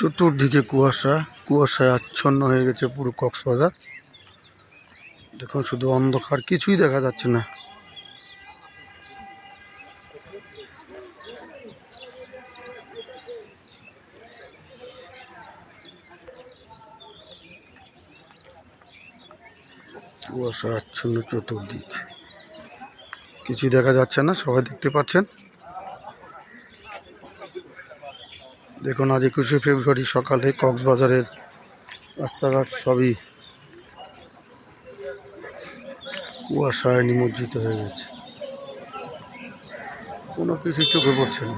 চতুর্দিকে কুয়াশা, কুয়াশায় আচ্ছন্ন হয়ে গেছে পুরো কক্সবাজার। দেখুন শুধু অন্ধকার, কিছুই দেখা যাচ্ছে না। কুয়াশা আচ্ছন্ন চতুর্দিক, কিছুই দেখা যাচ্ছে না। সবাই দেখতে পাচ্ছেন। দেখুন আজ 21শে ফেব্রুয়ারি সকালে কক্সবাজারের রাস্তাঘাট সবই কুয়াশায় নিমজ্জিত হয়ে গেছে, কোনো কিছু চোখে পড়ছে না।